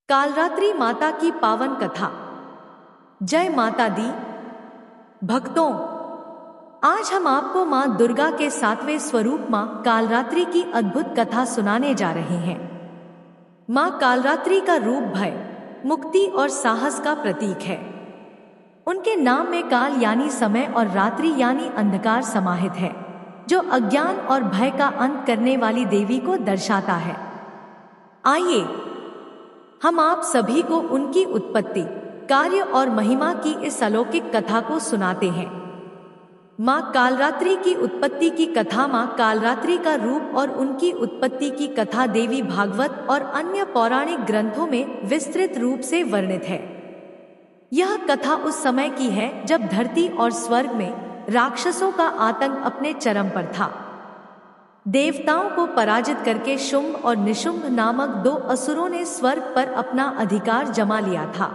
कालरात्रि माता की पावन कथा। जय माता दी। भक्तों, आज हम आपको मां दुर्गा के 7वें स्वरूप मां कालरात्रि की अद्भुत कथा सुनाने जा रहे हैं। मां कालरात्रि का रूप भय, मुक्ति और साहस का प्रतीक है। उनके नाम में काल यानी समय और रात्रि यानी अंधकार समाहित है, जो अज्ञान और भय का अंत करने वाली देवी को दर्शाता है। आइए हम आप सभी को उनकी उत्पत्ति, कार्य और महिमा की इस अलौकिक कथा को सुनाते हैं। मां कालरात्रि की उत्पत्ति की कथा। मां कालरात्रि का रूप और उनकी उत्पत्ति की कथा देवी भागवत और अन्य पौराणिक ग्रंथों में विस्तृत रूप से वर्णित है। यह कथा उस समय की है जब धरती और स्वर्ग में राक्षसों का आतंक अपने चरम पर था। देवताओं को पराजित करके शुंभ और निशुंभ नामक 2 असुरों ने स्वर्ग पर अपना अधिकार जमा लिया था।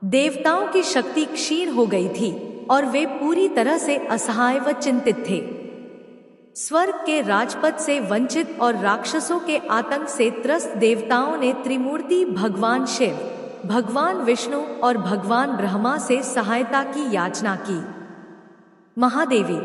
देवताओं की शक्ति क्षीण हो गई थी और वे पूरी तरह से असहाय व चिंतित थे। स्वर्ग के राजपद से वंचित और राक्षसों के आतंक से त्रस्त देवताओं ने त्रिमूर्ति भगवान शिव, भगवान विष्णु और भगवान ब्रह्मा से सहायता की याचना की। महादेवी,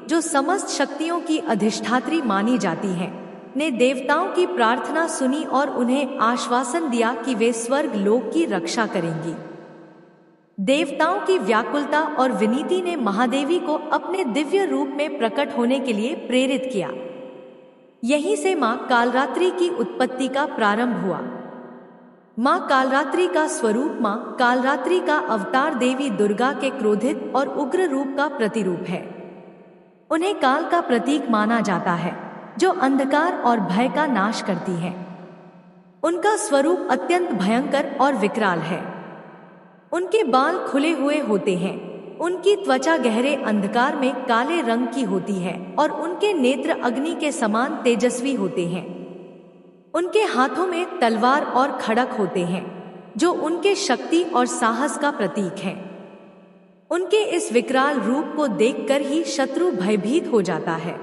जो समस्त शक्तियों की अधिष्ठात्री मानी जाती हैं, ने देवताओं की प्रार्थना सुनी और उन्हें आश्वासन दिया कि वे स्वर्ग लोक की रक्षा करेंगी। देवताओं की व्याकुलता और विनीति ने महादेवी को अपने दिव्य रूप में प्रकट होने के लिए प्रेरित किया। यहीं से मां कालरात्रि की उत्पत्ति का प्रारंभ हुआ। मां कालरात्रि का स्वरूप। मां कालरात्रि का अवतार देवी दुर्गा के क्रोधित और उग्र रूप का प्रतिरूप है। उन्हें काल का प्रतीक माना जाता है, जो अंधकार और भय का नाश करती है। उनका स्वरूप अत्यंत भयंकर और विकराल है। उनके बाल खुले हुए होते हैं, उनकी त्वचा गहरे अंधकार में काले रंग की होती है और उनके नेत्र अग्नि के समान तेजस्वी होते हैं। उनके हाथों में तलवार और खड़ग होते हैं, जो उनके शक्ति और साहस का प्रतीक है। उनके इस विकराल रूप को देखकर ही शत्रु भयभीत हो जाता है।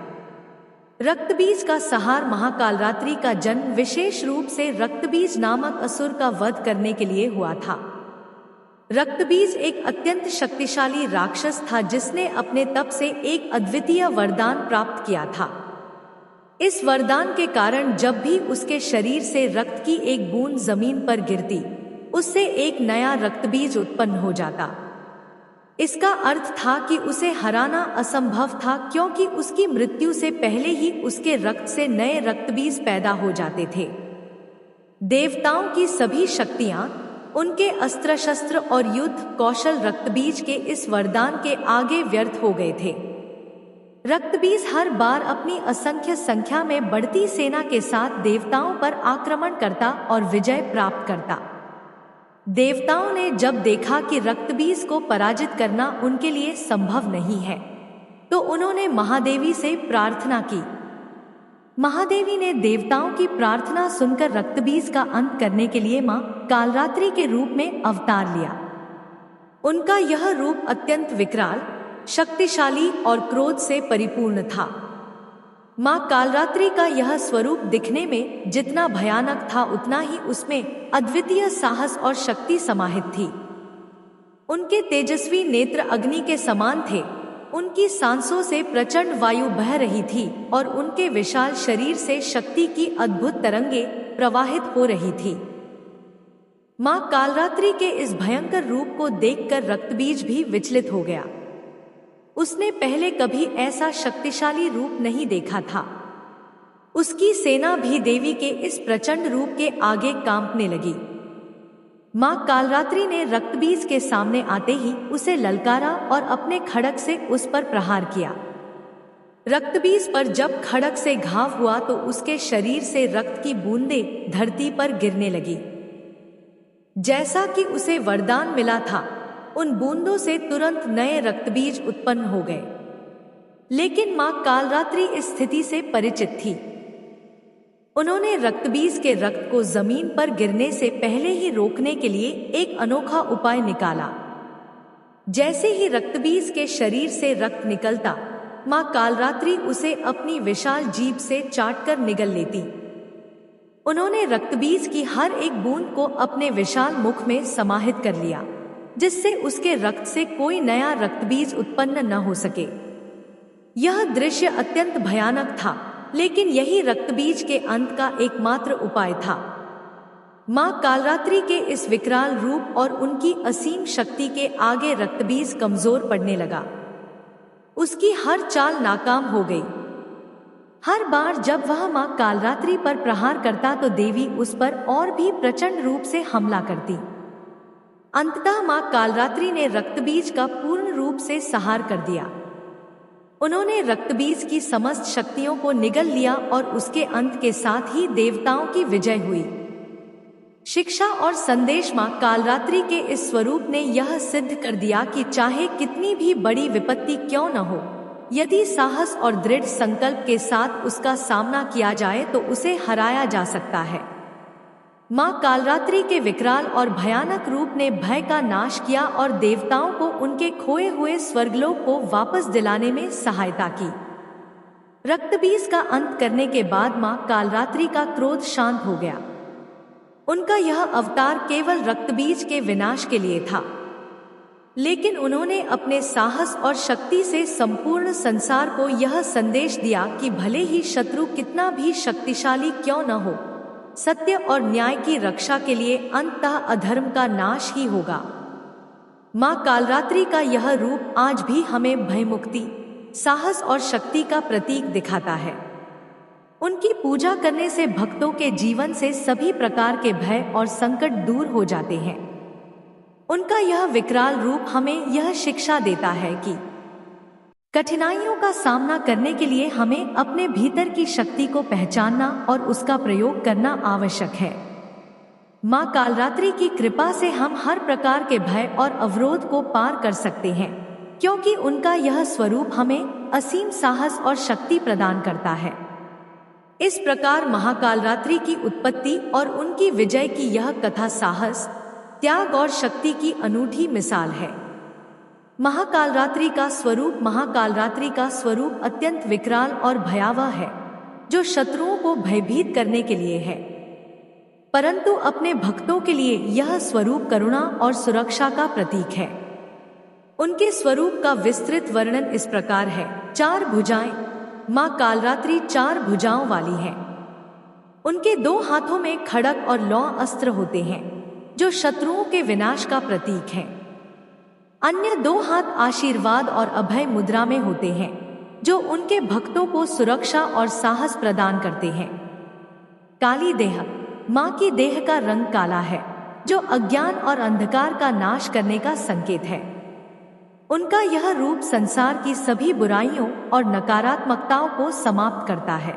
रक्तबीज का संहार। महाकालरात्रि का जन्म विशेष रूप से रक्तबीज नामक असुर का वध करने के लिए हुआ था। रक्तबीज एक अत्यंत शक्तिशाली राक्षस था जिसने अपने तप से एक अद्वितीय वरदान प्राप्त किया था। इस वरदान के कारण जब भी उसके शरीर से रक्त की एक बूंद जमीन पर गिरती, उससे एक नया रक्तबीज उत्पन्न हो जाता। इसका अर्थ था कि उसे हराना असंभव था, क्योंकि उसकी मृत्यु से पहले ही उसके रक्त से नए रक्तबीज पैदा हो जाते थे। देवताओं की सभी शक्तियां, उनके अस्त्र शस्त्र और युद्ध कौशल रक्तबीज के इस वरदान के आगे व्यर्थ हो गए थे। रक्तबीज हर बार अपनी असंख्य संख्या में बढ़ती सेना के साथ देवताओं पर आक्रमण करता और विजय प्राप्त करता। देवताओं ने जब देखा कि रक्तबीज को पराजित करना उनके लिए संभव नहीं है, तो उन्होंने महादेवी से प्रार्थना की। महादेवी ने देवताओं की प्रार्थना सुनकर रक्तबीज का अंत करने के लिए मां कालरात्रि के रूप में अवतार लिया। उनका यह रूप अत्यंत विकराल, शक्तिशाली और क्रोध से परिपूर्ण था। मां कालरात्रि का यह स्वरूप दिखने में जितना भयानक था, उतना ही उसमें अद्वितीय साहस और शक्ति समाहित थी। उनके तेजस्वी नेत्र अग्नि के समान थे, उनकी सांसों से प्रचंड वायु बह रही थी और उनके विशाल शरीर से शक्ति की अद्भुत तरंगे प्रवाहित हो रही थी। मां कालरात्रि के इस भयंकर रूप को देखकर रक्तबीज भी विचलित हो गया। उसने पहले कभी ऐसा शक्तिशाली रूप नहीं देखा था। उसकी सेना भी देवी के इस प्रचंड रूप के आगे कांपने लगी। मां कालरात्रि ने रक्तबीज के सामने आते ही उसे ललकारा और अपने खड़ग से उस पर प्रहार किया। रक्तबीज पर जब खड़ग से घाव हुआ तो उसके शरीर से रक्त की बूंदें धरती पर गिरने लगी। जैसा कि उसे वरदान मिला था, उन बूंदों से तुरंत नए रक्तबीज उत्पन्न हो गए। लेकिन मां कालरात्रि इस स्थिति से परिचित थी। उन्होंने रक्तबीज के रक्त को जमीन पर गिरने से पहले ही रोकने के लिए एक अनोखा उपाय निकाला। जैसे ही रक्तबीज के शरीर से रक्त निकलता, मां कालरात्रि उसे अपनी विशाल जीभ से चाटकर निगल लेती। उन्होंने रक्तबीज की हर एक बूंद को अपने विशाल मुख में समाहित कर लिया, जिससे उसके रक्त से कोई नया रक्तबीज उत्पन्न न हो सके। यह दृश्य अत्यंत भयानक था, लेकिन यही रक्तबीज के अंत का एकमात्र उपाय था। मां कालरात्रि के इस विकराल रूप और उनकी असीम शक्ति के आगे रक्तबीज कमजोर पड़ने लगा। उसकी हर चाल नाकाम हो गई। हर बार जब वह मां कालरात्रि पर प्रहार करता तो देवी उस पर और भी प्रचंड रूप से हमला करती। अंततः मां कालरात्रि ने रक्तबीज का पूर्ण रूप से संहार कर दिया। उन्होंने रक्तबीज की समस्त शक्तियों को निगल लिया और उसके अंत के साथ ही देवताओं की विजय हुई। शिक्षा और संदेश मां कालरात्रि के इस स्वरूप ने यह सिद्ध कर दिया कि चाहे कितनी भी बड़ी विपत्ति क्यों न हो, यदि साहस और दृढ़ संकल्प के साथ उसका सामना किया जाए तो उसे हराया जा सकता है। मां कालरात्रि के विकराल और भयानक रूप ने भय का नाश किया और देवताओं को उनके खोए हुए स्वर्गलोक को वापस दिलाने में सहायता की। रक्तबीज का अंत करने के बाद मां कालरात्रि का क्रोध शांत हो गया। उनका यह अवतार केवल रक्तबीज के विनाश के लिए था, लेकिन उन्होंने अपने साहस और शक्ति से संपूर्ण संसार को यह संदेश दिया कि भले ही शत्रु कितना भी शक्तिशाली क्यों न हो, सत्य और न्याय की रक्षा के लिए अंततः अधर्म का नाश ही होगा। मां कालरात्रि का यह रूप आज भी हमें भयमुक्ति, साहस और शक्ति का प्रतीक दिखाता है। उनकी पूजा करने से भक्तों के जीवन से सभी प्रकार के भय और संकट दूर हो जाते हैं। उनका यह विकराल रूप हमें यह शिक्षा देता है कि कठिनाइयों का सामना करने के लिए हमें अपने भीतर की शक्ति को पहचानना और उसका प्रयोग करना आवश्यक है। मां कालरात्रि की कृपा से हम हर प्रकार के भय और अवरोध को पार कर सकते हैं, क्योंकि उनका यह स्वरूप हमें असीम साहस और शक्ति प्रदान करता है। इस प्रकार महाकालरात्रि की उत्पत्ति और उनकी विजय की यह कथा साहस, त्याग और शक्ति की अनूठी मिसाल है। महाकालरात्रि का स्वरूप अत्यंत विकराल और भयावह है, जो शत्रुओं को भयभीत करने के लिए है, परंतु अपने भक्तों के लिए यह स्वरूप करुणा और सुरक्षा का प्रतीक है। उनके स्वरूप का विस्तृत वर्णन इस प्रकार है। 4 भुजाएं। मां कालरात्रि 4 भुजाओं वाली है। उनके 2 हाथों में खड्ग और लौ अस्त्र होते हैं, जो शत्रुओं के विनाश का प्रतीक है। अन्य 2 हाथ आशीर्वाद और अभय मुद्रा में होते हैं, जो उनके भक्तों को सुरक्षा और साहस प्रदान करते हैं। काली देह। मां की देह का रंग काला है, जो अज्ञान और अंधकार का नाश करने का संकेत है। उनका यह रूप संसार की सभी बुराइयों और नकारात्मकताओं को समाप्त करता है।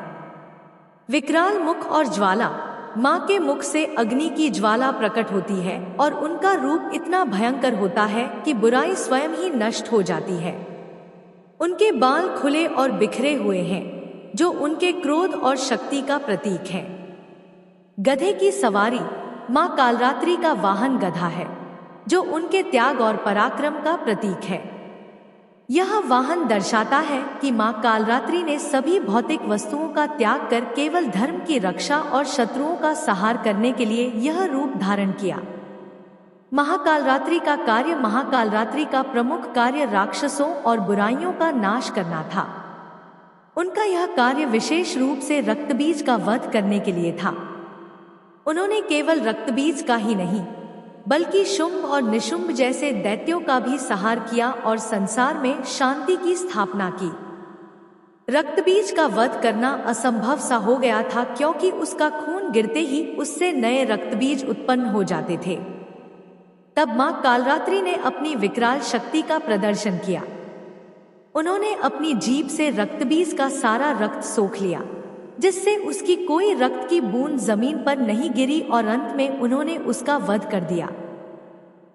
विकराल मुख और ज्वाला। मां के मुख से अग्नि की ज्वाला प्रकट होती है और उनका रूप इतना भयंकर होता है कि बुराई स्वयं ही नष्ट हो जाती है। उनके बाल खुले और बिखरे हुए हैं, जो उनके क्रोध और शक्ति का प्रतीक है। गधे की सवारी। मां कालरात्रि का वाहन गधा है, जो उनके त्याग और पराक्रम का प्रतीक है। यह वाहन दर्शाता है कि मां कालरात्रि ने सभी भौतिक वस्तुओं का त्याग कर केवल धर्म की रक्षा और शत्रुओं का संहार करने के लिए यह रूप धारण किया। महाकालरात्रि का प्रमुख कार्य राक्षसों और बुराइयों का नाश करना था। उनका यह कार्य विशेष रूप से रक्तबीज का वध करने के लिए था। उन्होंने केवल रक्तबीज का ही नहीं, बल्कि शुंभ और निशुंभ जैसे दैत्यों का भी संहार किया और संसार में शांति की स्थापना की। रक्तबीज का वध करना असंभव सा हो गया था, क्योंकि उसका खून गिरते ही उससे नए रक्तबीज उत्पन्न हो जाते थे। तब मां कालरात्रि ने अपनी विकराल शक्ति का प्रदर्शन किया। उन्होंने अपनी जीभ से रक्तबीज का सारा रक्त सोख लिया, जिससे उसकी कोई रक्त की बूंद जमीन पर नहीं गिरी, और अंत में उन्होंने उसका वध कर दिया।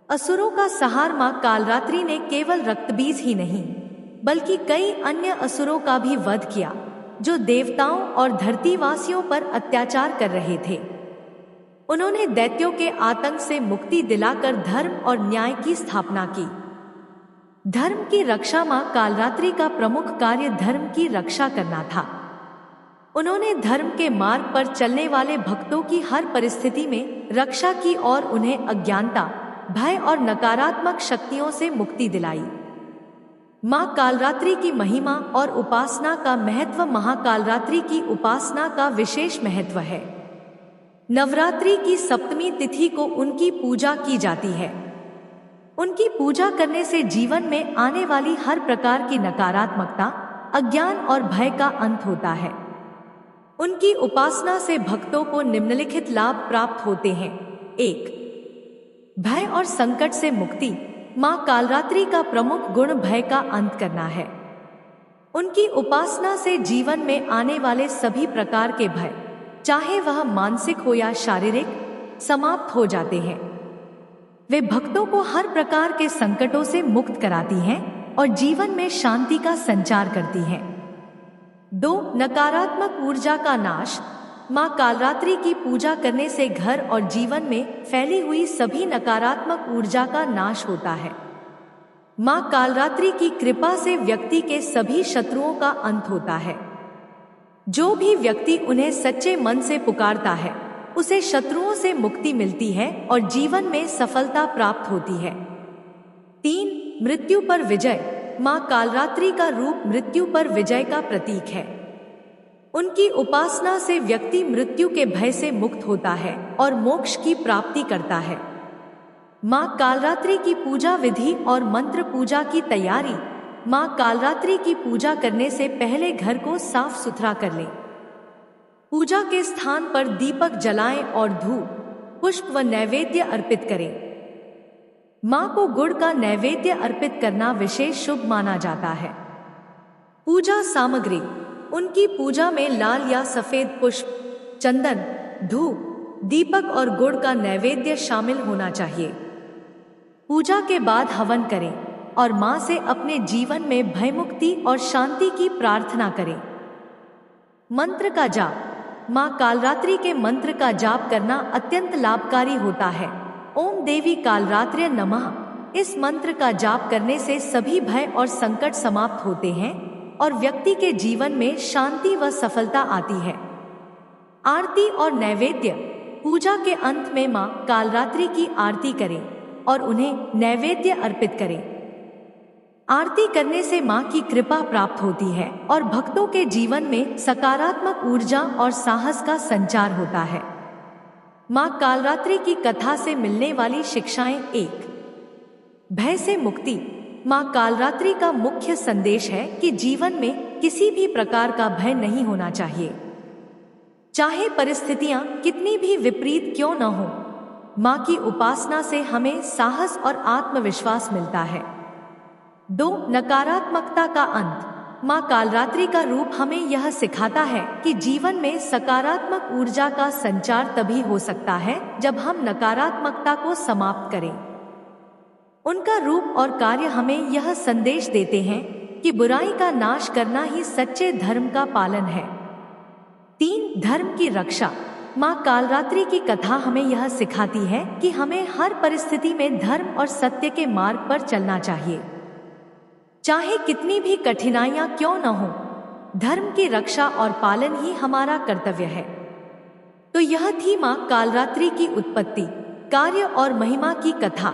असुरों का संहार मां कालरात्रि ने केवल रक्तबीज ही नहीं, बल्कि कई अन्य असुरों का भी वध किया, जो देवताओं और धरतीवासियों पर अत्याचार कर रहे थे। उन्होंने दैत्यों के आतंक से मुक्ति दिलाकर धर्म और न्याय की स्थापना की। धर्म की रक्षा। मां कालरात्रि का प्रमुख कार्य धर्म की रक्षा करना था। उन्होंने धर्म के मार्ग पर चलने वाले भक्तों की हर परिस्थिति में रक्षा की और उन्हें अज्ञानता, भय और नकारात्मक शक्तियों से मुक्ति दिलाई। मां कालरात्रि की महिमा और उपासना का महत्व। महाकालरात्रि की उपासना का विशेष महत्व है। नवरात्रि की सप्तमी तिथि को उनकी पूजा की जाती है। उनकी पूजा करने से जीवन में आने वाली हर प्रकार की नकारात्मकता, अज्ञान और भय का अंत होता है। उनकी उपासना से भक्तों को निम्नलिखित लाभ प्राप्त होते हैं। 1. भय और संकट से मुक्ति। मां कालरात्रि का प्रमुख गुण भय का अंत करना है। उनकी उपासना से जीवन में आने वाले सभी प्रकार के भय, चाहे वह मानसिक हो या शारीरिक, समाप्त हो जाते हैं। वे भक्तों को हर प्रकार के संकटों से मुक्त कराती हैं और जीवन में शांति का संचार करती हैं। 2. नकारात्मक ऊर्जा का नाश। मां कालरात्रि की पूजा करने से घर और जीवन में फैली हुई सभी नकारात्मक ऊर्जा का नाश होता है। मां कालरात्रि की कृपा से व्यक्ति के सभी शत्रुओं का अंत होता है। जो भी व्यक्ति उन्हें सच्चे मन से पुकारता है, उसे शत्रुओं से मुक्ति मिलती है और जीवन में सफलता प्राप्त होती है। 3. मृत्यु पर विजय। मां कालरात्रि का रूप मृत्यु पर विजय का प्रतीक है। उनकी उपासना से व्यक्ति मृत्यु के भय से मुक्त होता है और मोक्ष की प्राप्ति करता है। मां कालरात्रि की पूजा विधि और मंत्र पूजा की तैयारी। मां कालरात्रि की पूजा करने से पहले घर को साफ सुथरा कर लें। पूजा के स्थान पर दीपक जलाएं और धूप, पुष्प व नैवेद्य अर्पित करें। मां को गुड़ का नैवेद्य अर्पित करना विशेष शुभ माना जाता है। पूजा सामग्री। उनकी पूजा में लाल या सफेद पुष्प, चंदन, धूप, दीपक और गुड़ का नैवेद्य शामिल होना चाहिए। पूजा के बाद हवन करें और मां से अपने जीवन में भयमुक्ति और शांति की प्रार्थना करें। मंत्र का जाप। मां कालरात्रि के मंत्र का जाप करना अत्यंत लाभकारी होता है। ओम देवी कालरात्र्य नमः। इस मंत्र का जाप करने से सभी भय और संकट समाप्त होते हैं और व्यक्ति के जीवन में शांति व सफलता आती है। आरती और नैवेद्य। पूजा के अंत में मां कालरात्रि की आरती करें और उन्हें नैवेद्य अर्पित करें। आरती करने से मां की कृपा प्राप्त होती है और भक्तों के जीवन में सकारात्मक ऊर्जा और साहस का संचार होता है। मां कालरात्रि की कथा से मिलने वाली शिक्षाएं। 1. भय से मुक्ति। मां कालरात्रि का मुख्य संदेश है कि जीवन में किसी भी प्रकार का भय नहीं होना चाहिए, चाहे परिस्थितियां कितनी भी विपरीत क्यों न हो। मां की उपासना से हमें साहस और आत्मविश्वास मिलता है। 2. नकारात्मकता का अंत। मां कालरात्रि का रूप हमें यह सिखाता है कि जीवन में सकारात्मक ऊर्जा का संचार तभी हो सकता है जब हम नकारात्मकता को समाप्त करें। उनका रूप और कार्य हमें यह संदेश देते हैं कि बुराई का नाश करना ही सच्चे धर्म का पालन है। 3. धर्म की रक्षा। मां कालरात्रि की कथा हमें यह सिखाती है कि हमें हर परिस्थिति में धर्म और सत्य के मार्ग पर चलना चाहिए, चाहे कितनी भी कठिनाइयां क्यों न हो। धर्म की रक्षा और पालन ही हमारा कर्तव्य है। तो यह थी मां कालरात्रि की उत्पत्ति, कार्य और महिमा की कथा।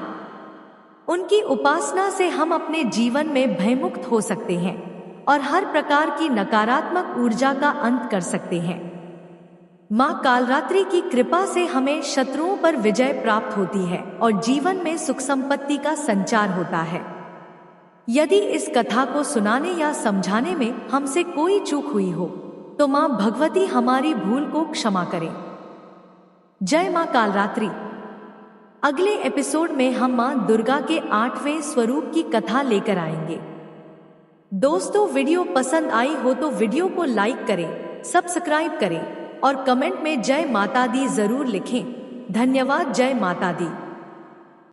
उनकी उपासना से हम अपने जीवन में भयमुक्त हो सकते हैं और हर प्रकार की नकारात्मक ऊर्जा का अंत कर सकते हैं। मां कालरात्रि की कृपा से हमें शत्रुओं पर विजय प्राप्त होती है और जीवन में सुख संपत्ति का संचार होता है। यदि इस कथा को सुनाने या समझाने में हमसे कोई चूक हुई हो तो मां भगवती हमारी भूल को क्षमा करें। जय मां कालरात्रि। अगले एपिसोड में हम मां दुर्गा के 8वें स्वरूप की कथा लेकर आएंगे। दोस्तों, वीडियो पसंद आई हो तो वीडियो को लाइक करें, सब्सक्राइब करें और कमेंट में जय माता दी जरूर लिखें। धन्यवाद। जय माता दी।